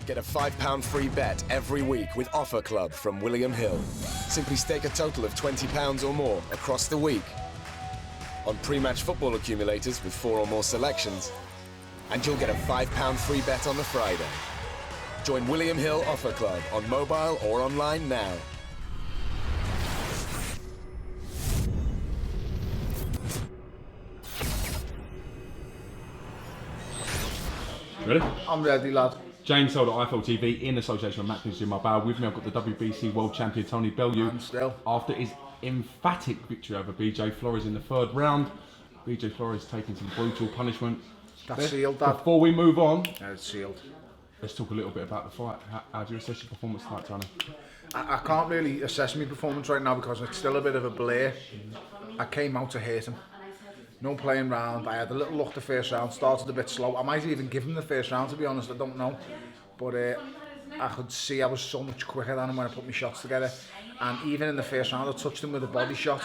Get a £5 free bet every week with Offer Club from William Hill. Simply stake a total of £20 or more across the week on pre-match football accumulators with 4 or more selections, and you'll get a £5 free bet on the Friday. Join William Hill Offer Club on mobile or online now. Ready? I'm ready, lad. James Sold at IFL TV in association with Matt in my bow. With me, I've got the WBC World Champion Tony Bellew. I'm still. After his emphatic victory over BJ Flores in the 3rd round. BJ Flores taking some brutal punishment. That's sealed, Dad. Before we move on, Yeah, it's sealed. let's talk a little bit about the fight. How do you assess your performance tonight, Tony? I can't really assess my performance right now because it's still a bit of a blur. I came out to hit him. No playing round. I had a little look the first round, started a bit slow. I might even give him the first round, to be honest, I don't know. But I could see I was so much quicker than him when I put my shots together. And even in the first round, I touched him with a body shot.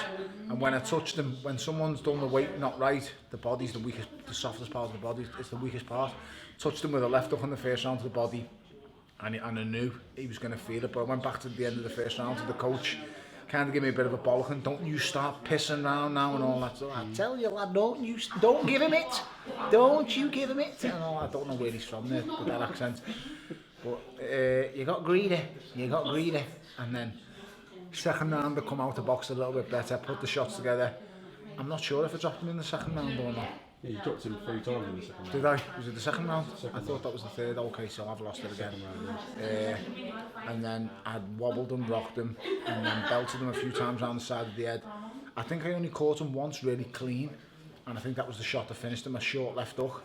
And when I touched him, when someone's done the weight not right, the body's the weakest, the softest part of the body, it's the weakest part. Touched him with a left hook in the first round to the body. And I knew he was going to feel it. But I went back to the end of the first round to the coach. Kind of give me a bit of a bollocking. Don't you start pissing around now and all that. So I tell you, lad, don't give him it. Don't you give him it. And all, I don't know where he's from there with that accent. But you got greedy. And then second round, I come out the box a little bit better. Put the shots together. I'm not sure if I dropped him in the second round or not. Yeah, you dropped him 3 times in the second round. Did I? Was it the second round? I thought that was the third. Okay, so I've lost it again. And then I wobbled him, rocked him, and then belted him a few times around the side of the head. I think I only caught him once really clean, and I think that was the shot that finished him, a short left hook.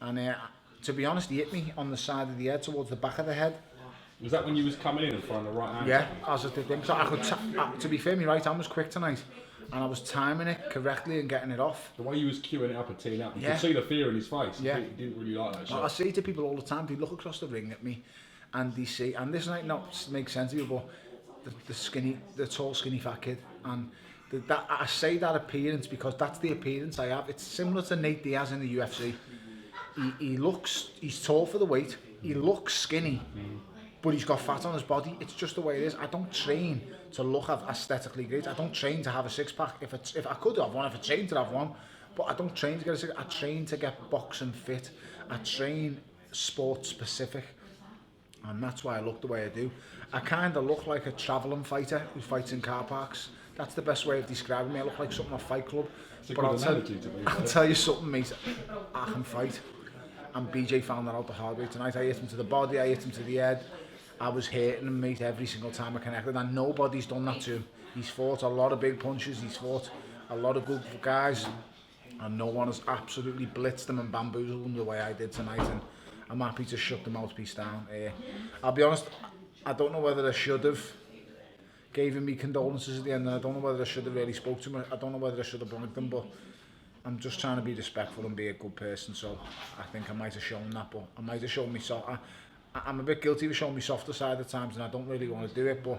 And to be honest, he hit me on the side of the head, towards the back of the head. Was that when you was coming in and throwing the right hand? Yeah, as I did think. So I could, to be fair, my right hand was quick tonight, and I was timing it correctly and getting it off. The way you was queuing it up and teeing up, you Yeah. could see the fear in his face. Yeah. He didn't really like that shot. I say to people all the time, they look across the ring at me, and they see, and this might not make sense to you, but the tall, skinny, fat kid, and that I say that appearance because that's the appearance I have. It's similar to Nate Diaz in the UFC. He's tall for the weight. He looks skinny. But he's got fat on his body. It's just the way it is. I don't train to look aesthetically great. I don't train to have a six-pack. If I could have one, if I trained to have one, but I don't train to get a six. I train to get boxing fit. I train sport specific, and that's why I look the way I do. I kind of look like a travelling fighter who fights in car parks. That's the best way of describing me. I look like something off Fight Club. But I'll tell you something, mate. I can fight. And BJ found that out the hard way tonight. I hit him to the body. I hit him to the head. I was hitting him, mate, every single time I connected, and nobody's done that to him. He's fought a lot of big punches, he's fought a lot of good guys, and no one has absolutely blitzed him and bamboozled him the way I did tonight, and I'm happy to shut the mouthpiece down. I'll be honest, I don't know whether I should have gave him me condolences at the end, and I don't know whether I should have really spoke to him, I don't know whether I should have blanked him, but I'm just trying to be respectful and be a good person, so I think I might have shown that, but I might have shown myself. I'm a bit guilty of showing my softer side at times, and I don't really want to do it, but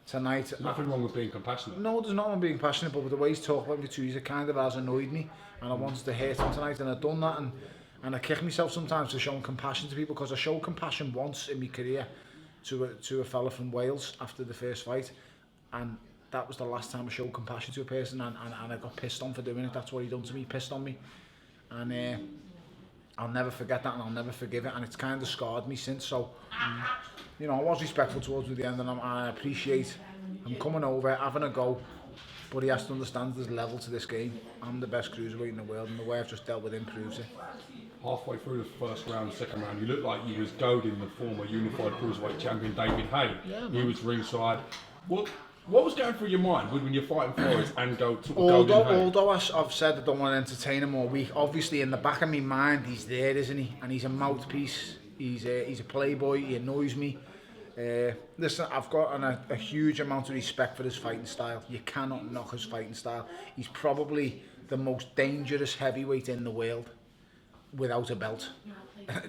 tonight... There's nothing wrong with being compassionate. No, there's nothing wrong with being passionate, but with the way he's talking about me too, it kind of has annoyed me, and I wanted to hurt him tonight, and I've done that, and I kick myself sometimes for showing compassion to people, because I showed compassion once in my career to a fella from Wales after the first fight, and that was the last time I showed compassion to a person, and I got pissed on for doing it. That's what he done to me, he pissed on me, and I'll never forget that, and I'll never forgive it, and it's kind of scarred me since. So, you know, I was respectful towards him at the end, and I appreciate him coming over, having a go, but he has to understand there's a level to this game. I'm the best cruiserweight in the world, and the way I've just dealt with him proves it. Halfway through the first round, second round, you looked like you was goading the former unified cruiserweight champion David Haye. Yeah, he was ringside. What was going through your mind when you're fighting Flores and although I've said I don't want to entertain him all week, obviously in the back of my mind he's there, isn't he? And he's a mouthpiece. He's a playboy. He annoys me. Listen, I've got a huge amount of respect for his fighting style. You cannot knock his fighting style. He's probably the most dangerous heavyweight in the world without a belt.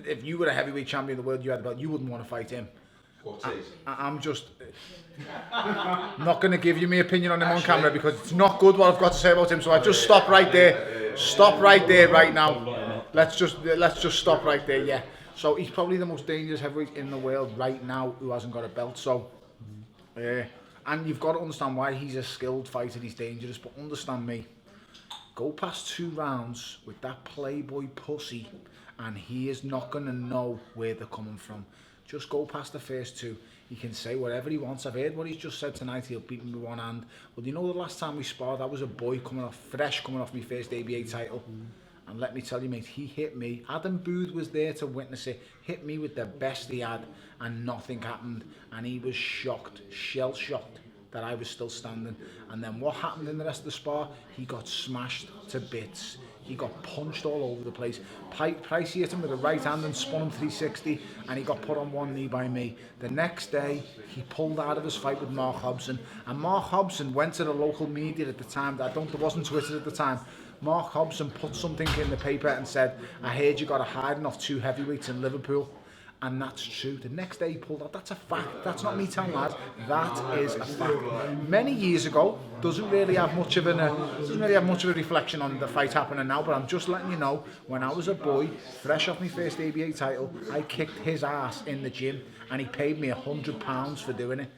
If you were a heavyweight champion of the world, you had a belt, you wouldn't want to fight him. I'm just not going to give you my opinion on him on camera because it's not good what I've got to say about him. So I just stop right there. Stop right there right now. Let's just stop right there. Yeah, So he's probably the most dangerous heavyweight in the world right now who hasn't got a belt. So, and you've got to understand why he's a skilled fighter. He's dangerous, but understand me. Go past 2 rounds with that Playboy pussy, and he is not going to know where they're coming from. Just go past the first 2. He can say whatever he wants. I've heard what he's just said tonight. He'll beat me with one hand. Well, you know the last time we sparred, I was a boy coming off my first ABA title. And let me tell you, mate, he hit me. Adam Booth was there to witness it. Hit me with the best he had, and nothing happened. And he was shocked, shell-shocked, that I was still standing. And then what happened in the rest of the spar? He got smashed to bits. He got punched all over the place. Pricey hit him with a right hand and spun him 360, and he got put on one knee by me. The next day, he pulled out of his fight with Mark Hobson, and Mark Hobson went to the local media at the time. There wasn't Twitter at the time. Mark Hobson put something in the paper and said, I heard you got a hiding off 2 heavyweights in Liverpool. And that's true. The next day he pulled out. That's a fact. That's not me telling lads. That is a fact. Many years ago, doesn't really have much of a reflection on the fight happening now. But I'm just letting you know, when I was a boy, fresh off my first ABA title, I kicked his ass in the gym, and he paid me £100 for doing it.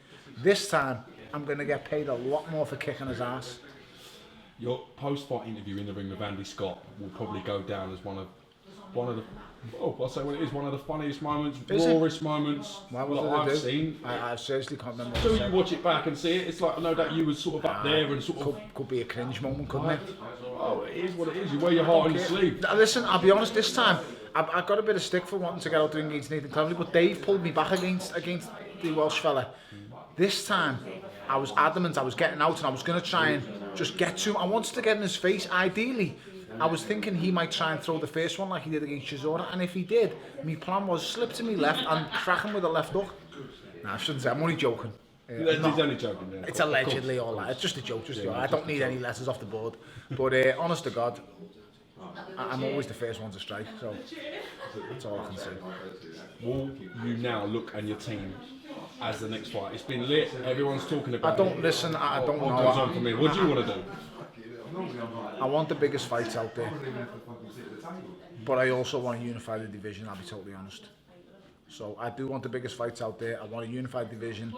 This time, I'm going to get paid a lot more for kicking his ass. Your post-fight interview in the ring with Andy Scott will probably go down as one of the I'll say what it is, one of the funniest moments, rawest moments that I've seen. I seriously can't remember. So you watch it back and see it, it's like, I know that you was sort of up there and sort of... Could be a cringe moment, couldn't it? Oh, it is what it is, you wear your heart on your sleeve. Now, listen, I'll be honest, this time, I got a bit of stick for wanting to get out there against Nathan Cleverly, but Dave pulled me back against the Welsh fella. This time, I was adamant, I was getting out, and I was going to try and just get to him. I wanted to get in his face, ideally. I was thinking he might try and throw the first one like he did against Chisora, and if he did, my plan was slip to me left and crack him with a left hook. Nah, I shouldn't say, I'm only joking. He's only joking, yeah. It's allegedly all that. It's just a joke, I don't need any letters off the board. But honest to God, I'm always the first one to strike, so that's all I can say. Will you now look and your team as the next fight? It's been lit, everyone's talking about it. I don't know. What goes on for me? What do you want to do? I want the biggest fights out there, but I also want to unify the division, I'll be totally honest. So I do want the biggest fights out there, I want a unified division,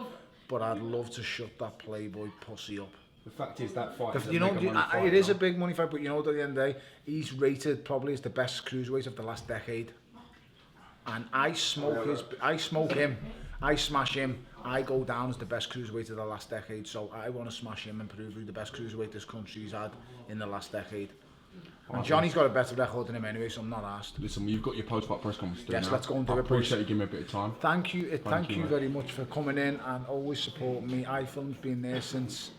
but I'd love to shut that Playboy pussy up. The fact is that fight is it is a big money fight, but you know what, at the end of the day, he's rated probably as the best cruiserweight of the last decade. And I smoke him, I smash him, I go down as the best cruiserweight of the last decade, so I want to smash him and prove who the best cruiserweight this country's had in the last decade. And Johnny's got a better record than him anyway, so I'm not asked. Listen, you've got your post-fight press conference to do Yes, now. let's go and do it. I appreciate you giving me a bit of time. Thank you very much for coming in and always supporting me. iFilm's been there since,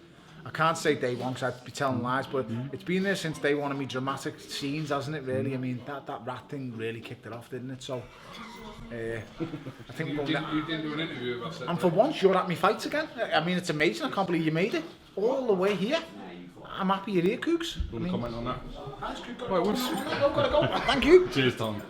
I can't say day one because I'd be telling lies, but it's been there since day one of me dramatic scenes, hasn't it really? I mean, that rat thing really kicked it off, didn't it? So, I think you didn't do an interview with us. And for once, you're at me fights again. I mean, it's amazing. I can't believe you made it all the way here. I'm happy you're here, Cooks. You want to comment on that? Right, gotta go. Thank you. Cheers, Tom.